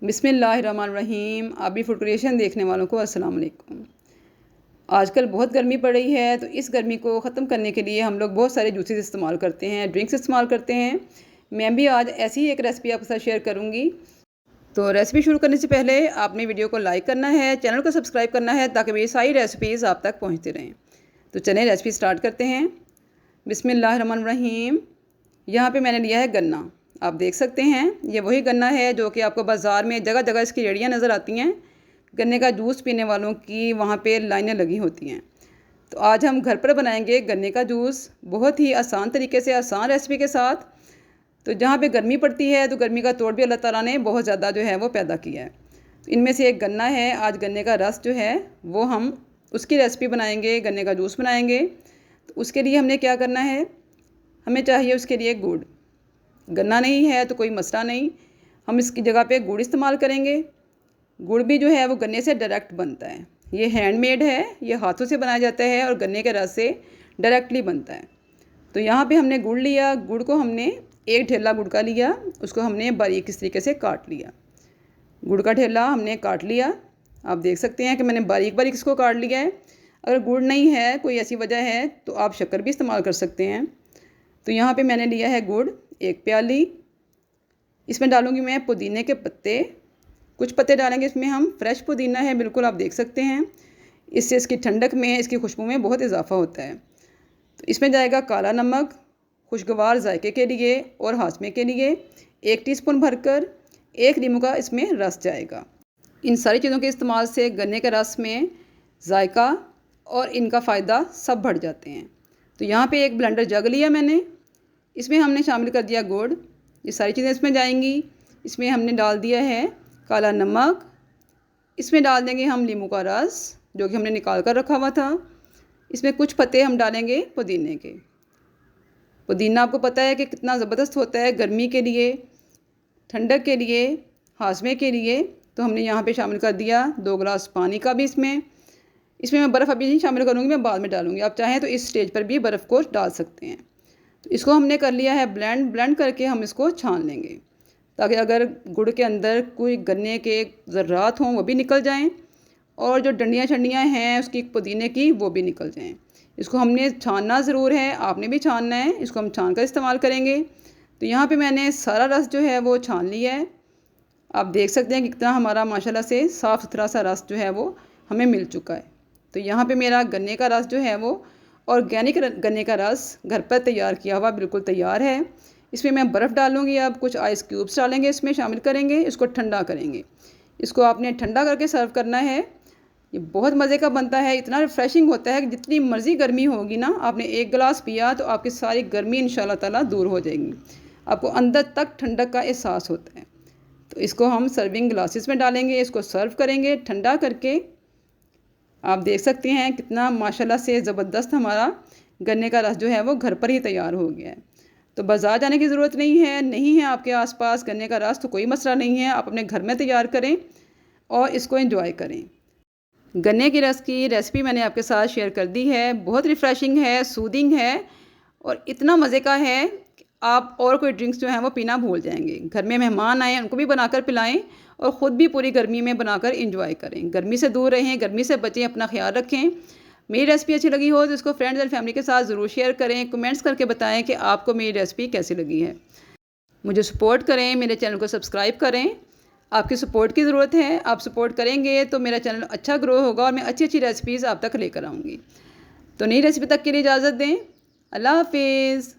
बिस्मिल्लाहिर्रहमानिर्रहीम। आबी food creation देखने वालों को अस्सलाम वालेकुम। आजकल बहुत गर्मी पड़ रही है, तो इस गर्मी को ख़त्म करने के लिए हम लोग बहुत सारे जूसेस इस्तेमाल करते हैं, ड्रिंक्स इस्तेमाल करते हैं। मैं भी आज ऐसी ही एक रेसिपी आपके साथ शेयर करूँगी। तो रेसिपी शुरू करने से पहले आपने वीडियो को लाइक करना है, चैनल को सब्सक्राइब करना है, ताकि मेरी सारी रेसिपीज़ आप तक पहुँचती रहें। तो चलें रेसिपी स्टार्ट करते हैं। बिस्मिल्लाहिर्रहमानिर्रहीम। यहाँ पे मैंने लिया है गन्ना। आप देख सकते हैं ये वही गन्ना है जो कि आपको बाज़ार में जगह जगह इसकी रेड़ियाँ नज़र आती हैं। गन्ने का जूस पीने वालों की वहाँ पे लाइनें लगी होती हैं। तो आज हम घर पर बनाएंगे गन्ने का जूस, बहुत ही आसान तरीके से, आसान रेसिपी के साथ। तो जहाँ पे गर्मी पड़ती है, तो गर्मी का तोड़ भी अल्लाह ताला ने बहुत ज़्यादा जो है वो पैदा किया है। तो इनमें से एक गन्ना है। आज गन्ने का रस जो है वो हम उसकी रेसिपी बनाएंगे, गन्ने का जूस बनाएंगे। तो उसके लिए हमने क्या करना है, हमें चाहिए उसके लिए गुड़। गन्ना नहीं है तो कोई मसला नहीं, हम इसकी जगह पे गुड़ इस्तेमाल करेंगे। गुड़ भी जो है वो गन्ने से डायरेक्ट बनता है। ये हैंडमेड है, ये हाथों से बनाया जाता है और गन्ने के रस से डायरेक्टली बनता है। तो यहाँ पे हमने गुड़ लिया। गुड़ को हमने एक ढेला गुड़ का लिया, उसको हमने बारीक इस तरीके से काट लिया। गुड़ का ढेला हमने काट लिया। आप देख सकते हैं कि मैंने बारीक बारीक इसको काट लिया है। अगर गुड़ नहीं है, कोई ऐसी वजह है, तो आप शक्कर भी इस्तेमाल कर सकते हैं। तो यहाँ पे मैंने लिया है गुड़, एक प्याली। इसमें डालूंगी मैं पुदीने के पत्ते, कुछ पत्ते डालेंगे इसमें हम। फ्रेश पुदीना है बिल्कुल, आप देख सकते हैं। इससे इसकी ठंडक में, इसकी खुशबू में बहुत इजाफा होता है। तो इसमें जाएगा काला नमक, खुशगवार जायके के लिए और हाजमे के लिए 1 टीस्पून भरकर। 1 नींबू का इसमें रस जाएगा। इन सारी चीज़ों के इस्तेमाल से गन्ने के रस में जायका और इनका फ़ायदा सब बढ़ जाते हैं। तो यहाँ पे एक ब्लेंडर जग लिया मैंने, इसमें हमने शामिल कर दिया गुड़। ये सारी चीज़ें इसमें जाएंगी। इसमें हमने डाल दिया है काला नमक। इसमें डाल देंगे हम नींबू का रस जो कि हमने निकाल कर रखा हुआ था। इसमें कुछ पत्ते हम डालेंगे पुदीने के। पुदीना आपको पता है कि कितना ज़बरदस्त होता है गर्मी के लिए, ठंडक के लिए, हाजमे के लिए। तो हमने यहाँ पे शामिल कर दिया 2 गिलास पानी का भी। इसमें मैं बर्फ़ अभी नहीं शामिल करूँगी, मैं बाद में डालूँगी। आप चाहें तो इस स्टेज पर भी बर्फ़ को डाल सकते हैं। तो इसको हमने कर लिया है ब्लेंड करके हम इसको छान लेंगे, ताकि अगर गुड़ के अंदर कोई गन्ने के ज़र्रात हों वो भी निकल जाएं, और जो डंडियाँ शंडियाँ हैं उसकी पुदीने की वो भी निकल जाएं। इसको हमने छानना ज़रूर है, आपने भी छानना है। इसको हम छान कर इस्तेमाल करेंगे। तो यहाँ पे मैंने सारा रस जो है वो छान लिया है। आप देख सकते हैं कि कितना हमारा माशाल्लाह से साफ़ सुथरा सा रस जो है वो हमें मिल चुका है। तो यहाँ पे मेरा गन्ने का रस जो है वो ऑर्गेनिक गन्ने का रस घर पर तैयार किया हुआ बिल्कुल तैयार है। इसमें मैं बर्फ़ डालूँगी, अब कुछ आइस क्यूब्स डालेंगे, इसमें शामिल करेंगे। इसको ठंडा करेंगे। इसको आपने ठंडा करके सर्व करना है। ये बहुत मज़े का बनता है, इतना रिफ़्रेशिंग होता है कि जितनी मर्ज़ी गर्मी होगी ना, आपने 1 गिलास पिया तो आपकी सारी गर्मी इंशाल्लाह ताला दूर हो जाएगी। आपको अंदर तक ठंडक का एहसास होता है। तो इसको हम सर्विंग ग्लासेस में डालेंगे, इसको सर्व करेंगे ठंडा करके। आप देख सकते हैं कितना माशाल्लाह से ज़बरदस्त हमारा गन्ने का रस जो है वो घर पर ही तैयार हो गया है। तो बाज़ार जाने की ज़रूरत नहीं है आपके आसपास गन्ने का रस, तो कोई मसला नहीं है। आप अपने घर में तैयार करें और इसको एंजॉय करें। गन्ने की रस की रेसिपी मैंने आपके साथ शेयर कर दी है। बहुत रिफ़्रेशिंग है, सूदिंग है और इतना मज़े का है कि आप और कोई ड्रिंक्स जो हैं वो पीना भूल जाएंगे। घर में मेहमान आए उनको भी बनाकर पिलाएं और ख़ुद भी पूरी गर्मी में बनाकर एंजॉय करें। गर्मी से दूर रहें, गर्मी से बचें, अपना ख्याल रखें। मेरी रेसिपी अच्छी लगी हो तो इसको फ्रेंड्स एंड फैमिली के साथ ज़रूर शेयर करें। कमेंट्स करके बताएं कि आपको मेरी रेसिपी कैसी लगी है। मुझे सपोर्ट करें, मेरे चैनल को सब्सक्राइब करें। आपकी सपोर्ट की ज़रूरत है। आप सपोर्ट करेंगे तो मेरा चैनल अच्छा ग्रो होगा और मैं अच्छी अच्छी रेसिपीज़ आप तक लेकर आऊँगी। तो नई रेसिपी तक के लिए इजाज़त दें। अल्लाह हाफिज़।